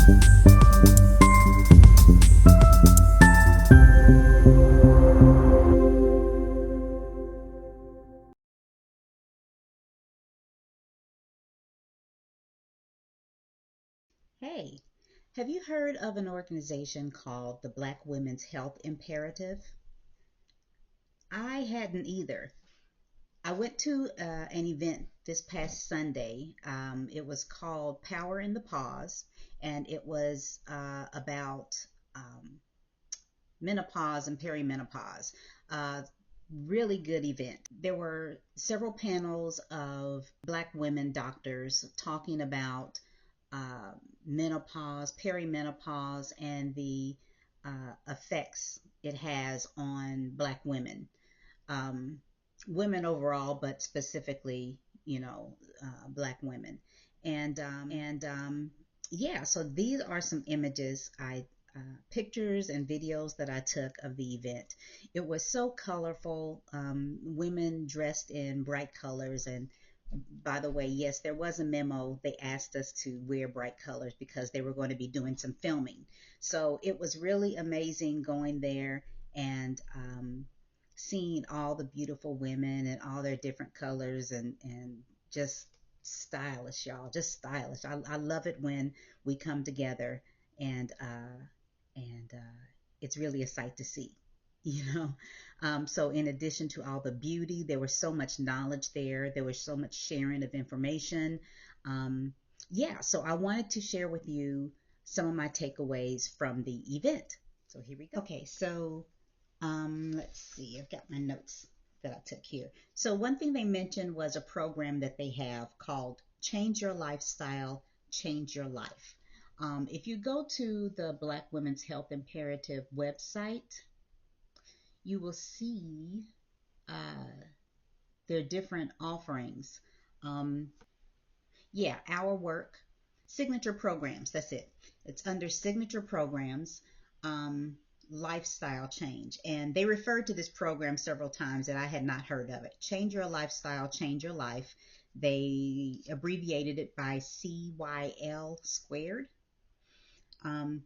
Hey, have you heard of an organization called the Black Women's Health Imperative? I hadn't either. I went to an event this past Sunday. It was called Power in the Pause, and it was about um, menopause and perimenopause. Uh, Really good event. There were several panels of Black women doctors talking about uh, menopause, perimenopause, and the effects it has on Black women, um, women overall, but specifically, Black women. And yeah, so these are some images pictures and videos that I took of the event. It was so colorful, women dressed in bright colors. And by the way, yes, there was a memo. They asked us to wear bright colors because they were going to be doing some filming. So it was really amazing going there and seeing all the beautiful women and all their different colors and just stylish, y'all. Just stylish. I love it when we come together and it's really a sight to see, you know. So in addition to all the beauty, there was so much knowledge there. There was so much sharing of information. um, yeah, so I wanted to share with you some of my takeaways from the event. So here we go. Okay, so let's see, I've got my notes that I took here. So one thing they mentioned was a program that they have called Change Your Lifestyle, Change Your Life. If you go to the Black Women's Health Imperative website, you will see uh, their different offerings. Um, yeah, Our Work, Signature Programs, that's it. It's under Signature Programs, um, Lifestyle Change. And they referred to this program several times that I had not heard of it. Change Your Lifestyle, Change Your Life. They abbreviated it by CYL squared. Um,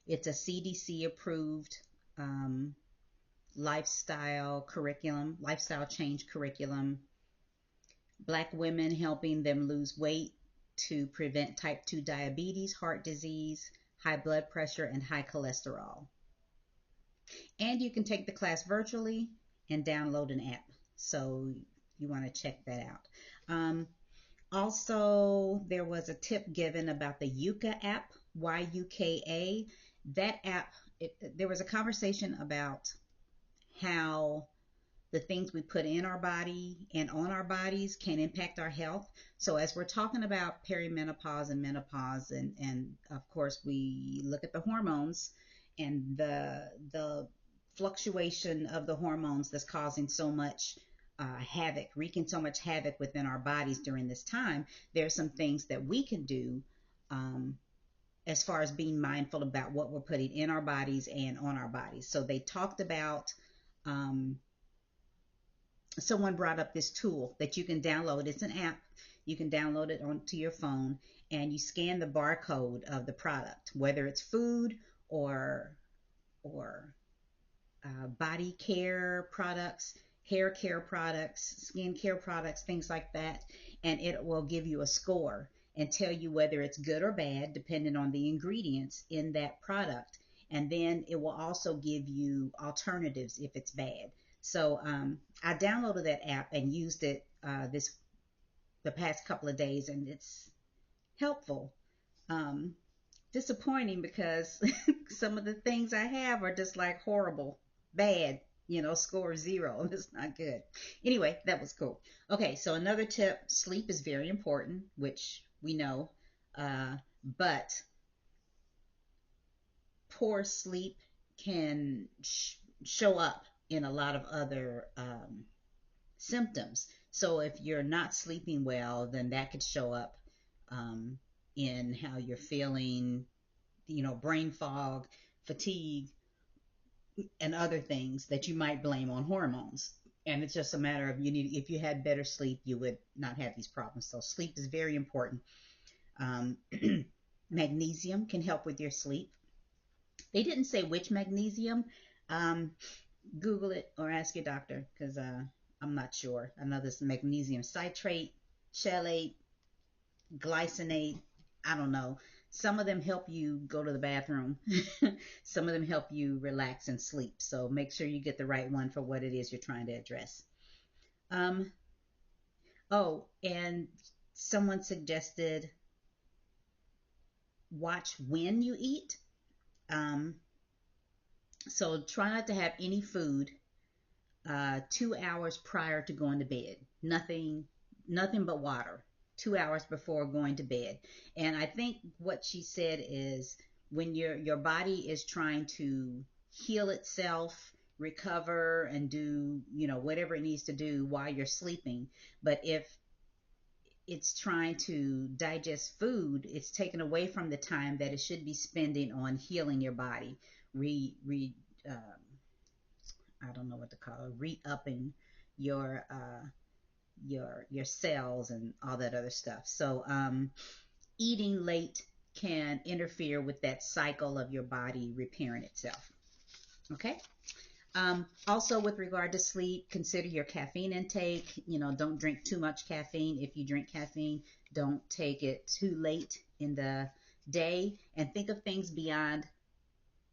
it's a CDC approved um, lifestyle change curriculum. Black women helping them lose weight to prevent type 2 diabetes, heart disease, high blood pressure, and high cholesterol. And you can take the class virtually and download an app. So you want to check that out. Also, there was a tip given about the Yuka app, YUKA. That app, there was a conversation about how the things we put in our body and on our bodies can impact our health. So as we're talking about perimenopause and menopause, and of course we look at the hormones and the fluctuation of the hormones that's causing so much havoc, wreaking so much havoc within our bodies during this time. There are some things that we can do um, as far as being mindful about what we're putting in our bodies and on our bodies. So they talked about um, someone brought up this tool that you can download. It's an app. You can download it onto your phone and you scan the barcode of the product, whether it's food or body care products, hair care products, skin care products, things like that, and it will give you a score and tell you whether it's good or bad depending on the ingredients in that product. And then it will also give you alternatives if it's bad. So I downloaded that app and used it the past couple of days, and it's helpful. Um, Disappointing because some of the things I have are just like horrible, bad, score zero. It's not good. Anyway, that was cool. Okay, so another tip, sleep is very important, which we know, but poor sleep can show up in a lot of other symptoms. So if you're not sleeping well, then that could show up um, in how you're feeling, brain fog, fatigue, and other things that you might blame on hormones. And it's just a matter of if you had better sleep, you would not have these problems. So sleep is very important. Um, Magnesium can help with your sleep. They didn't say which magnesium. Um, Google it or ask your doctor because I'm not sure. I know this magnesium citrate, chelate, glycinate. I don't know. Some of them help you go to the bathroom. Some of them help you relax and sleep. So make sure you get the right one for what it is you're trying to address. Um, oh, and someone suggested watch when you eat. Um, so try not to have any food 2 hours prior to going to bed. Nothing but water. 2 hours before going to bed. And I think what she said is when your body is trying to heal itself, recover, and do whatever it needs to do while you're sleeping. But if it's trying to digest food, it's taken away from the time that it should be spending on healing your body, um, I don't know what to call it, re-upping your your cells and all that other stuff. So eating late can interfere with that cycle of your body repairing itself. Okay. Also, with regard to sleep, consider your caffeine intake. Don't drink too much caffeine. If you drink caffeine, don't take it too late in the day. And think of things beyond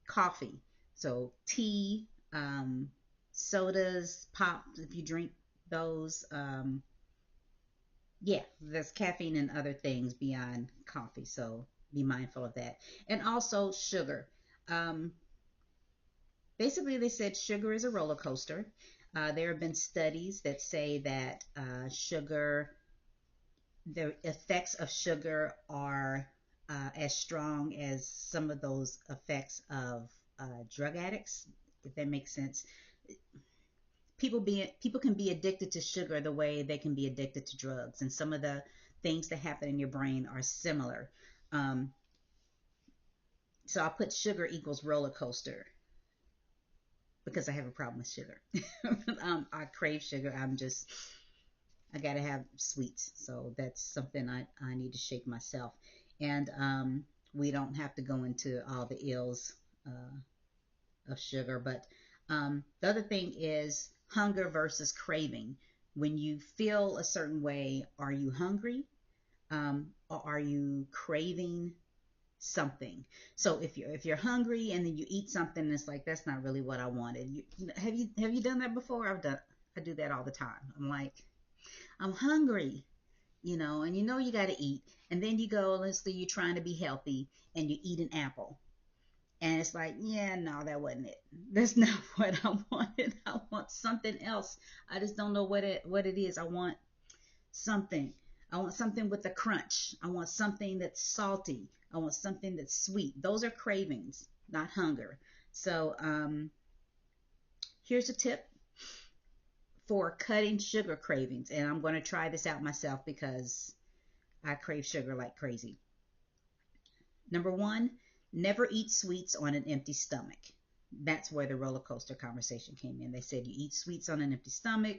coffee. So tea, sodas, pop, if you drink those. Yeah, there's caffeine and other things beyond coffee. So be mindful of that. And also sugar. Um, Basically, they said sugar is a roller coaster. There have been studies that say that the effects of sugar are as strong as some of those effects of drug addicts, if that makes sense. People can be addicted to sugar the way they can be addicted to drugs, and some of the things that happen in your brain are similar. Um, so I'll put sugar equals roller coaster because I have a problem with sugar. I crave sugar. I gotta have sweets. So that's something I need to shake myself. And we don't have to go into all the ills of sugar. But the other thing is hunger versus craving. When you feel a certain way, are you hungry? Or are you craving something? So if you're hungry and then you eat something that's like that's not really what I wanted. Have you done that before? I do that all the time. I'm like I'm hungry, and you got to eat, and then you go, let's say you're trying to be healthy and you eat an apple, and it's like, yeah, no, that wasn't it. That's not what I wanted. I want something else. I just don't know what it is. I want something. I want something with a crunch. I want something that's salty. I want something that's sweet. Those are cravings, not hunger. So here's a tip for cutting sugar cravings, and I'm going to try this out myself because I crave sugar like crazy. Number one, never eat sweets on an empty stomach. That's where the roller coaster conversation came in. They said you eat sweets on an empty stomach,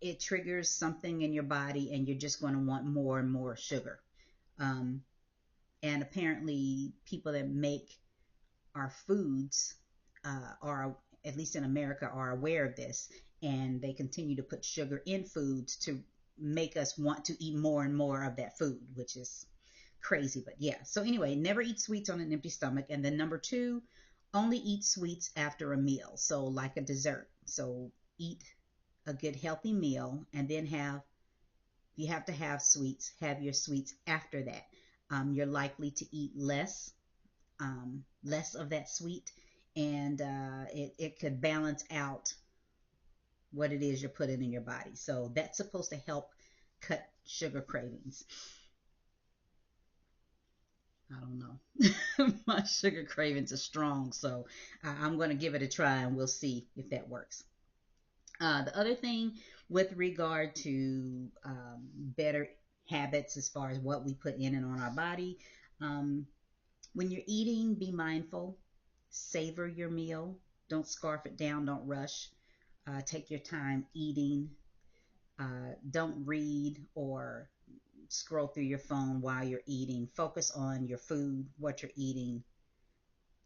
it triggers something in your body, and you're just going to want more and more sugar. Um, and apparently, people that make our foods are, at least in America, are aware of this, and they continue to put sugar in foods to make us want to eat more and more of that food, which is crazy. But yeah, so anyway, never eat sweets on an empty stomach. And then number two, only eat sweets after a meal, so like a dessert. So eat a good healthy meal, and then if you have to have sweets, have your sweets after that. You're likely to eat less of that sweet, and it could balance out what it is you're putting in your body. So that's supposed to help cut sugar cravings. I don't know. My sugar cravings are strong, so I'm going to give it a try and we'll see if that works. The other thing with regard to better habits as far as what we put in and on our body, um, when you're eating, be mindful, savor your meal, don't scarf it down, don't rush, take your time eating, don't read or scroll through your phone while you're eating. Focus on your food, what you're eating,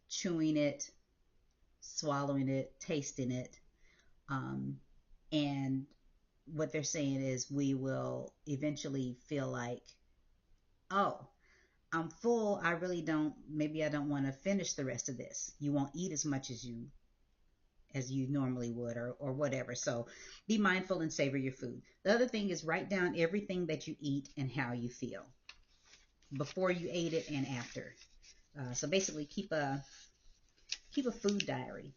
chewing it, swallowing it, tasting it. Um, and what they're saying is we will eventually feel like, oh, I'm full. I really don't, maybe I don't want to finish the rest of this. You won't eat as much as you normally would, or whatever. So be mindful and savor your food. The other thing is write down everything that you eat and how you feel before you ate it and after. So basically keep a food diary.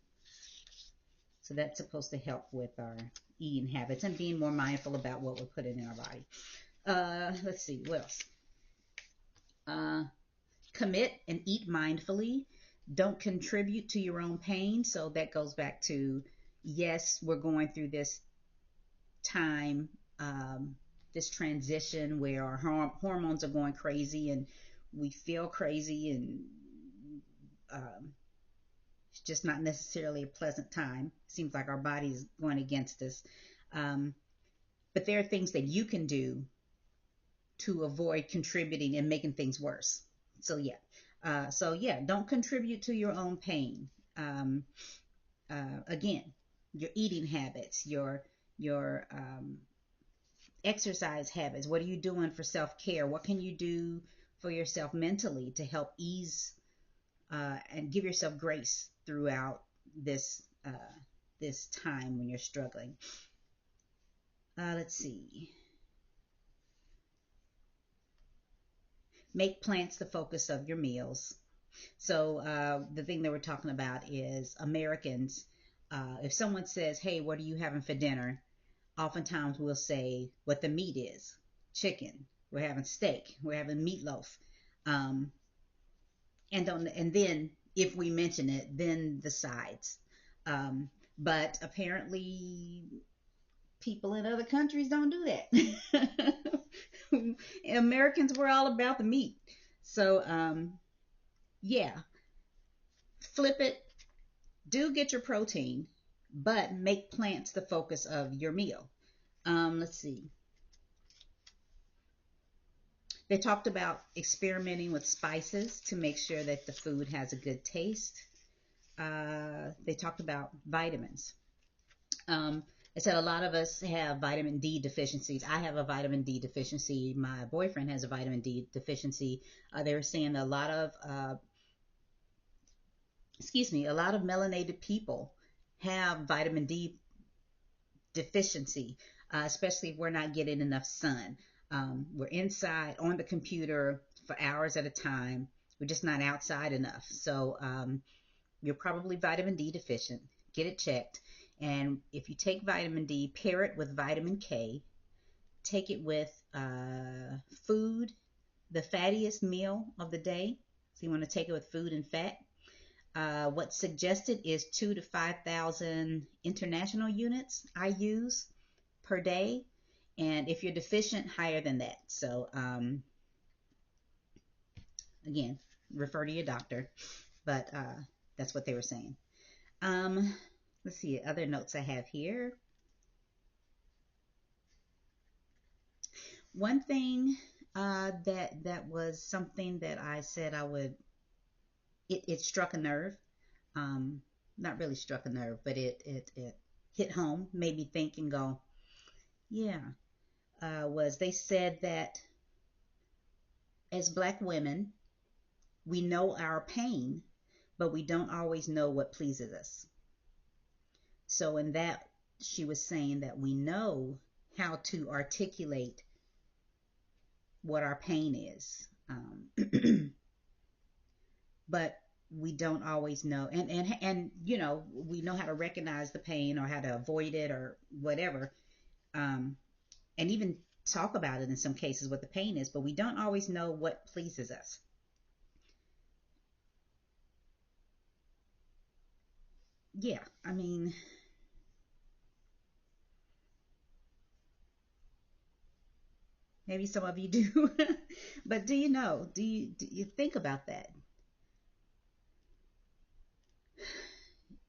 So that's supposed to help with our eating habits and being more mindful about what we're putting in our body. Let's see, what else? Commit and eat mindfully. Don't contribute to your own pain. So that goes back to, yes, we're going through this time, this transition where our hormones are going crazy and we feel crazy, and it's just not necessarily a pleasant time. Seems like our body's going against us. Um, but there are things that you can do to avoid contributing and making things worse. So yeah, don't contribute to your own pain. Um, Again, your eating habits, your exercise habits. What are you doing for self-care? What can you do for yourself mentally to help ease and give yourself grace throughout this time when you're struggling? Let's see. Make plants the focus of your meals. So the thing that we're talking about is Americans. If someone says, "Hey, what are you having for dinner?" Oftentimes we'll say what the meat is: chicken. We're having steak. We're having meatloaf. Um, and then if we mention it, then the sides. Um, but apparently people in other countries don't do that. Americans, we're all about the meat. So yeah, flip it. Do get your protein, but make plants the focus of your meal. Let's see. They talked about experimenting with spices to make sure that the food has a good taste. They talked about vitamins. They said a lot of us have vitamin D deficiencies. I have a vitamin D deficiency. My boyfriend has a vitamin D deficiency. They were saying a lot of, a lot of melanated people have vitamin D deficiency, especially if we're not getting enough sun. We're inside on the computer for hours at a time. We're just not outside enough. So you're probably vitamin D deficient. Get it checked. And if you take vitamin D, pair it with vitamin K. Take it with food, the fattiest meal of the day. So you want to take it with food and fat. What's suggested is 2 to 5,000 international units I use per day. And if you're deficient, higher than that. So again, refer to your doctor. But that's what they were saying. Let's see, other notes I have here. One thing that was something that I said I would, it struck a nerve. Not really struck a nerve, but it hit home, made me think and go, yeah. Was they said that as Black women, we know our pain, but we don't always know what pleases us. So in that, she was saying that we know how to articulate what our pain is, but we don't always know. And we know how to recognize the pain or how to avoid it or whatever, and even talk about it in some cases what the pain is, but we don't always know what pleases us. Yeah, I mean, maybe some of you do, but do you think about that?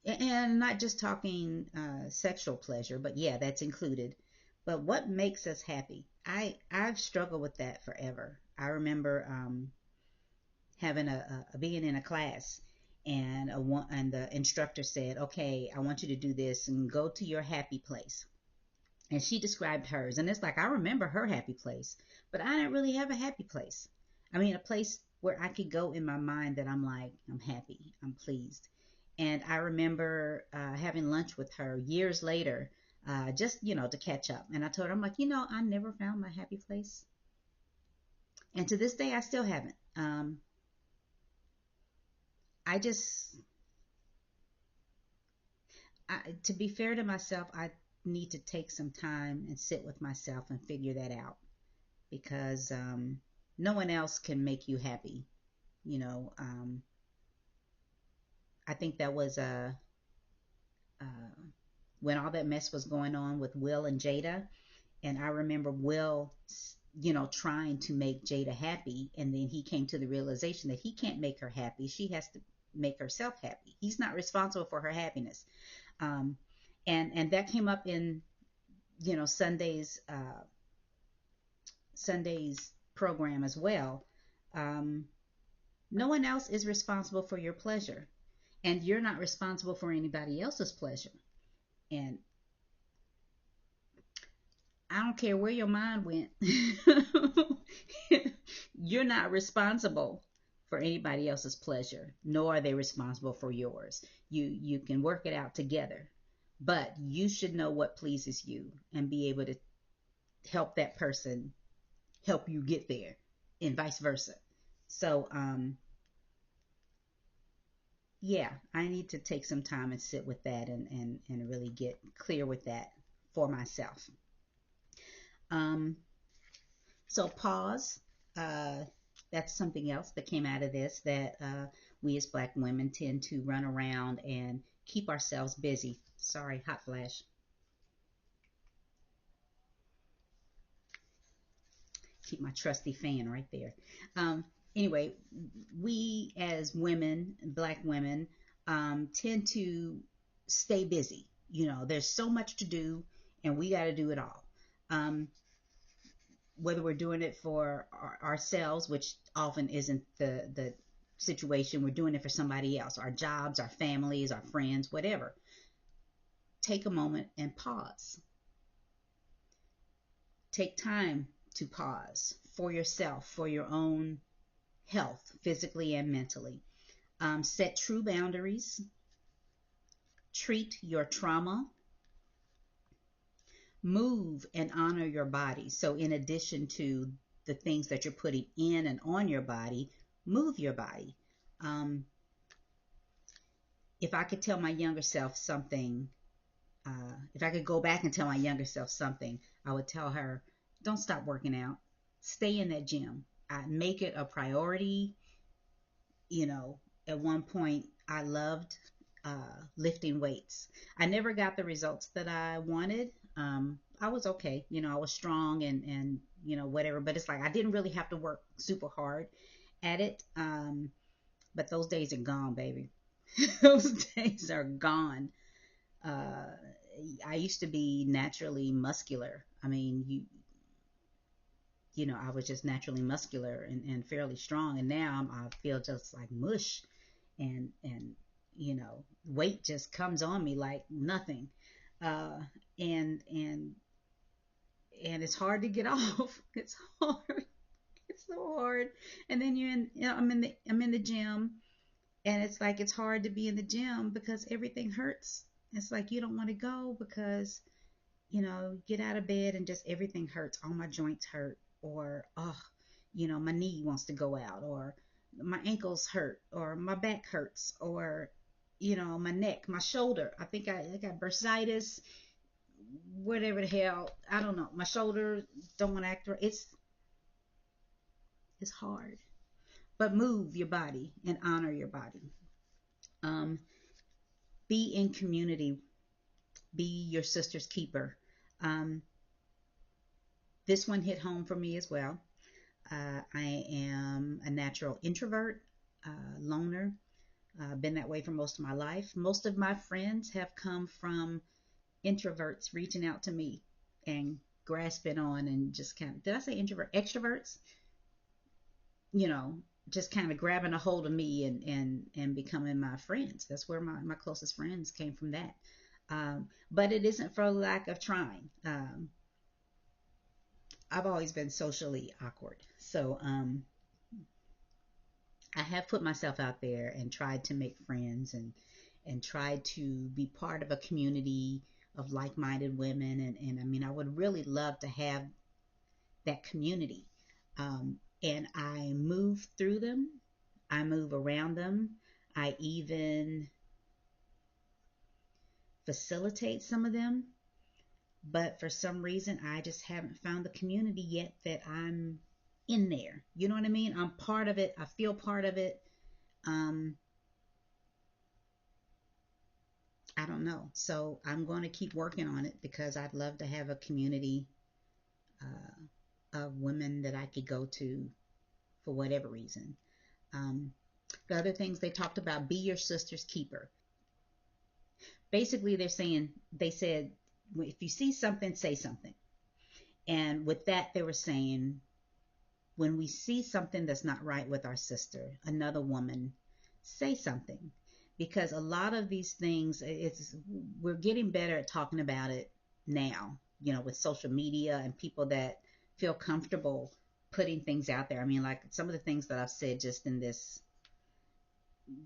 And not just talking sexual pleasure, but yeah, that's included. But what makes us happy? I've struggled with that forever. I remember having a being in a class, and the instructor said, "Okay, I want you to do this and go to your happy place." And she described hers, and it's like I remember her happy place, but I didn't really have a happy place. I mean, a place where I could go in my mind that I'm like, I'm happy, I'm pleased. And I remember having lunch with her years later, just to catch up. And I told her, I'm like, I never found my happy place, and to this day, I still haven't. I just, to be fair to myself, I need to take some time and sit with myself and figure that out, because no one else can make you happy. You know, I think that was uh, when all that mess was going on with Will and Jada, and I remember Will, trying to make Jada happy, and then he came to the realization that he can't make her happy. She has to make herself happy. He's not responsible for her happiness. Um, and that came up in Sunday's program as well. Um, no one else is responsible for your pleasure, and you're not responsible for anybody else's pleasure. And I don't care where your mind went. You're not responsible for anybody else's pleasure, nor are they responsible for yours. You can work it out together, but you should know what pleases you and be able to help that person help you get there, and vice versa. So yeah, I need to take some time and sit with that, and really get clear with that for myself. Um, so pause. Uh, that's something else that came out of this, that we as Black women tend to run around and keep ourselves busy. Sorry, hot flash. Keep my trusty fan right there. Anyway, we as women, Black women, tend to stay busy. There's so much to do, and we got to do it all. Um, whether we're doing it for ourselves, which often isn't the situation, we're doing it for somebody else, our jobs, our families, our friends, whatever. Take a moment and pause. Take time to pause for yourself, for your own health, physically and mentally. Set true boundaries. Treat your trauma. Move and honor your body. So, in addition to the things that you're putting in and on your body, move your body. Um, if I could tell my younger self something, if I could go back and tell my younger self something, I would tell her, don't stop working out. Stay in that gym. Make it a priority. you know, at one point I loved lifting weights. I never got the results that I wanted. I was okay, I was strong, and whatever. But it's like I didn't really have to work super hard at it. But those days are gone, baby. Those days are gone. Uh, I used to be naturally muscular. I mean, I was just naturally muscular and fairly strong, and now I feel just like mush, and weight just comes on me like nothing, uh, and and it's hard to get off. It's hard. It's so hard. And then I'm in the gym, and it's like it's hard to be in the gym because everything hurts. It's like you don't want to go because get out of bed and just everything hurts. All my joints hurt, or my knee wants to go out, or my ankles hurt, or my back hurts, or my neck, my shoulder. I think I got bursitis, whatever the hell. I don't know. My shoulder don't want to act right. It's hard, but move your body and honor your body. Um, be in community. Be your sister's keeper. Um, this one hit home for me as well. I am a natural introvert, loner. Been that way for most of my life. Most of my friends have come from introverts reaching out to me and grasping on and just kind of, did I say introvert? Extroverts, you know, just kind of grabbing a hold of me and becoming my friends. That's where my closest friends came from that. But it isn't for lack of trying. I've always been socially awkward. So I have put myself out there and tried to make friends and tried to be part of a community of like-minded women. And I mean, I would really love to have that community. And I move through them, I move around them, I even facilitate some of them. But for some reason, I just haven't found the community yet that I'm in there. You know what I mean? I'm part of it. I feel part of it. Um, I don't know. So I'm going to keep working on it because I'd love to have a community of women that I could go to for whatever reason. Um, the other things they talked about, be your sister's keeper. Basically, they said, if you see something, say something. And with that, they were saying, when we see something that's not right with our sister, another woman, say something. Because a lot of these things, we're getting better at talking about it now, you know, with social media and people that feel comfortable putting things out there. I mean, like some of the things that I've said just in this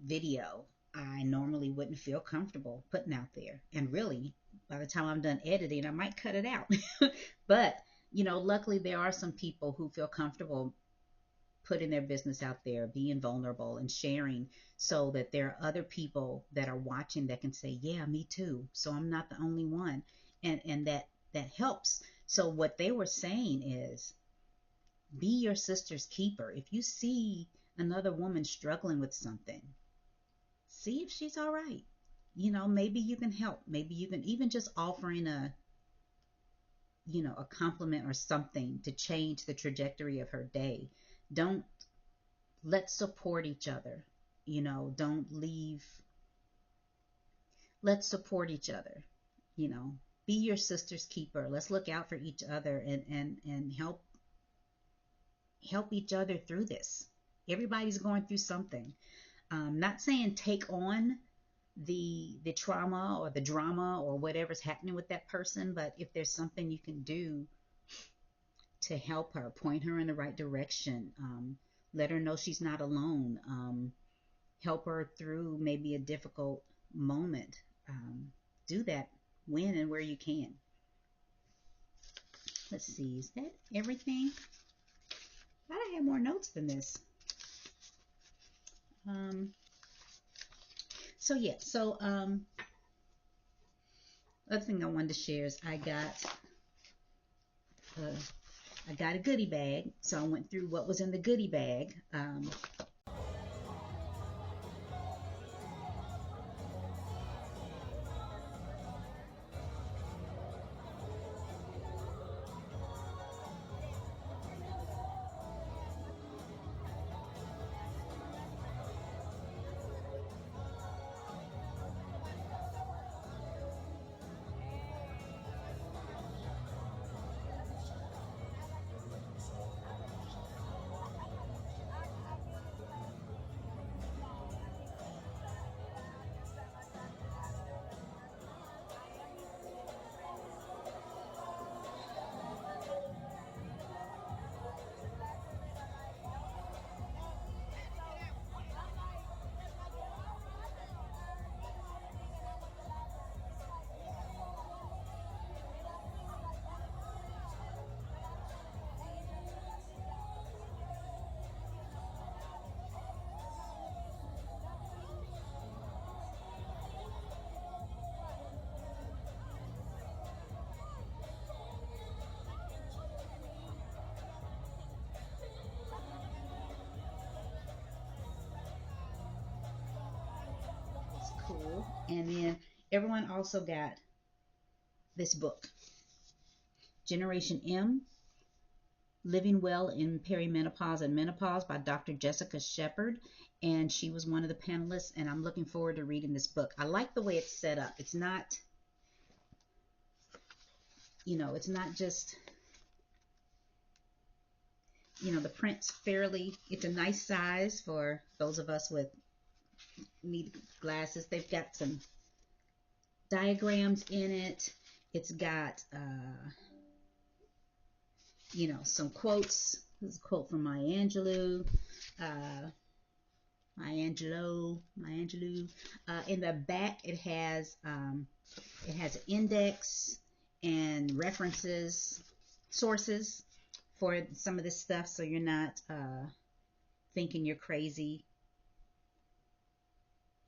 video, I normally wouldn't feel comfortable putting out there. And really, by the time I'm done editing, I might cut it out. But, you know, luckily there are some people who feel comfortable putting their business out there, being vulnerable and sharing, so that there are other people that are watching that can say, yeah, me too. So I'm not the only one. And that helps. So what they were saying is, be your sister's keeper. If you see another woman struggling with something, see if she's all right. You know, maybe you can help. Maybe you can even just offering a compliment or something to change the trajectory of her day. Don't Let's support each other. You know, don't leave. Let's support each other. You know, be your sister's keeper. Let's look out for each other and help each other through this. Everybody's going through something. Not saying take on the trauma or the drama or whatever's happening with that person, but if there's something you can do to help her, point her in the right direction, let her know she's not alone, help her through maybe a difficult moment, do that when and where you can. Let's see, is that everything? I thought I had more notes than this. Other thing I wanted to share is I got a goodie bag, so I went through what was in the goodie bag. It's cool. And then everyone also got this book, Generation M, Living Well in Perimenopause and Menopause by Dr. Jessica Shepard. And she was one of the panelists, and I'm looking forward to reading this book. I like the way it's set up. It's not, it's not just The print's it's a nice size for those of us with need glasses. They've got some diagrams in it. It's got, some quotes. This is a quote from Maya Angelou. Uh, Maya Angelou. In the back, it has an index and references, sources for some of this stuff, so you're not thinking you're crazy.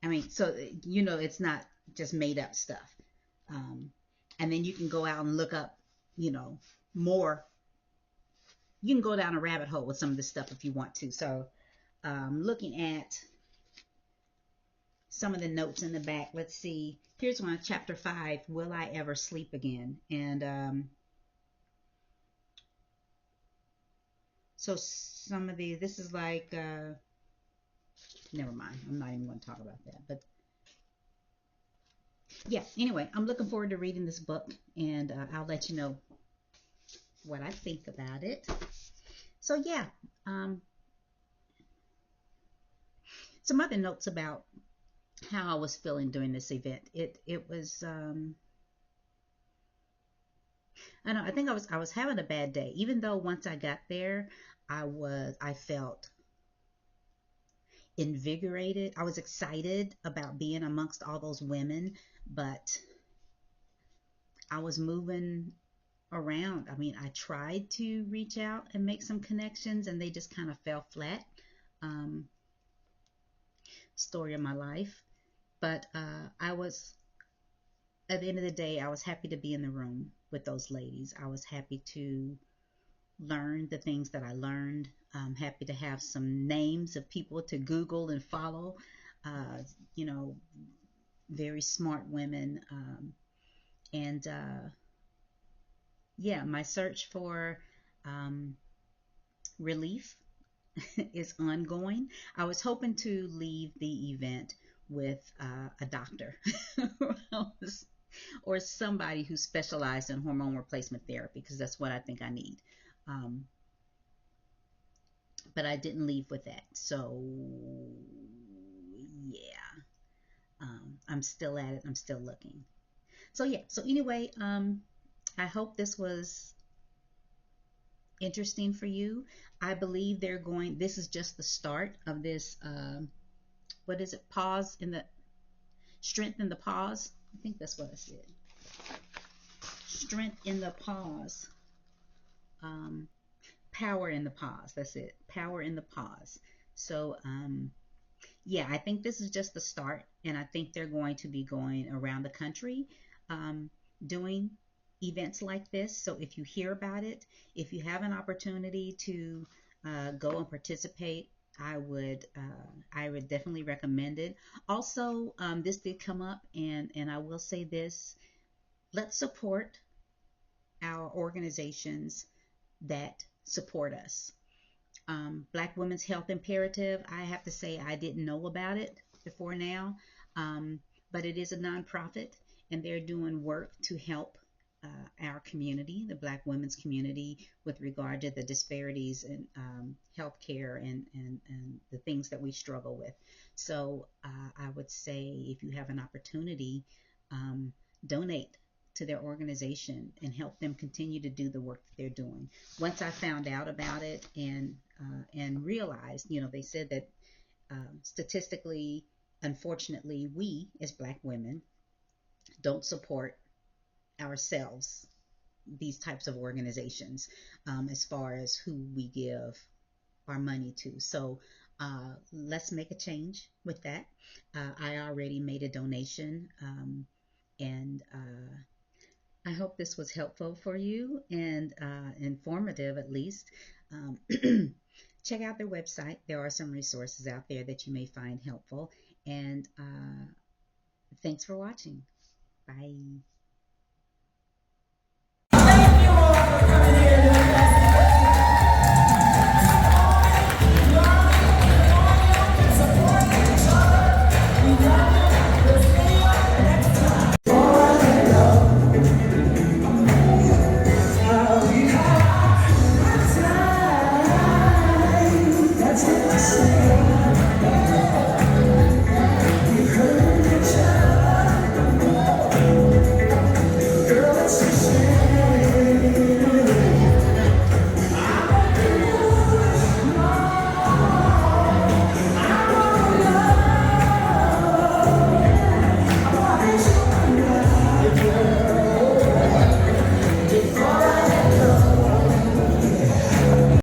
I mean, so it's not just made up stuff. Um, and then you can go out and look up, more. You can go down a rabbit hole with some of this stuff if you want to. So, looking at some of the notes in the back, let's see. Here's one, chapter 5, Will I Ever Sleep Again? And so some of this is like, never mind. I'm not even going to talk about that. But yeah, anyway, I'm looking forward to reading this book, and I'll let you know what I think about it. So yeah, some other notes about how I was feeling during this event. It was I think I was having a bad day. Even though once I got there, I felt invigorated. I was excited about being amongst all those women, but I was moving around. I mean, I tried to reach out and make some connections, and they just kind of fell flat. Um, Story of my life. But I was, at the end of the day, I was happy to be in the room with those ladies. I was happy to learn the things that I learned. I'm happy to have some names of people to Google and follow. Uh, you know, Very smart women. And yeah, my search for um, relief is ongoing. I was hoping to leave the event with a doctor or somebody who specialized in hormone replacement therapy, because that's what I think I need. Um, but I didn't leave with that. So, yeah, I'm still at it. I'm still looking. So, yeah. So, anyway, I hope this was interesting for you. I believe this is just the start of this, what is it? Pause in the, strength in the pause. I think that's what I said. Strength in the pause. Um, Power in the pause. That's it. Power in the pause. So, yeah, I think this is just the start, and I think they're going to be going around the country um, doing events like this. So if you hear about it, if you have an opportunity to go and participate, I would definitely recommend it. Also, this did come up, and I will say this: let's support our organizations that support us. Black Women's Health Imperative, I have to say I didn't know about it before now, um, but it is a nonprofit, and they're doing work to help our community, the Black women's community, with regard to the disparities in healthcare and the things that we struggle with. So I would say if you have an opportunity, um, donate to their organization and help them continue to do the work that they're doing. Once I found out about it and realized, they said that statistically, unfortunately, we as Black women don't support ourselves, these types of organizations, as far as who we give our money to. So let's make a change with that. I already made a donation, and I hope this was helpful for you and informative at least. Um, Check out their website. There are some resources out there that you may find helpful. And thanks for watching. Bye.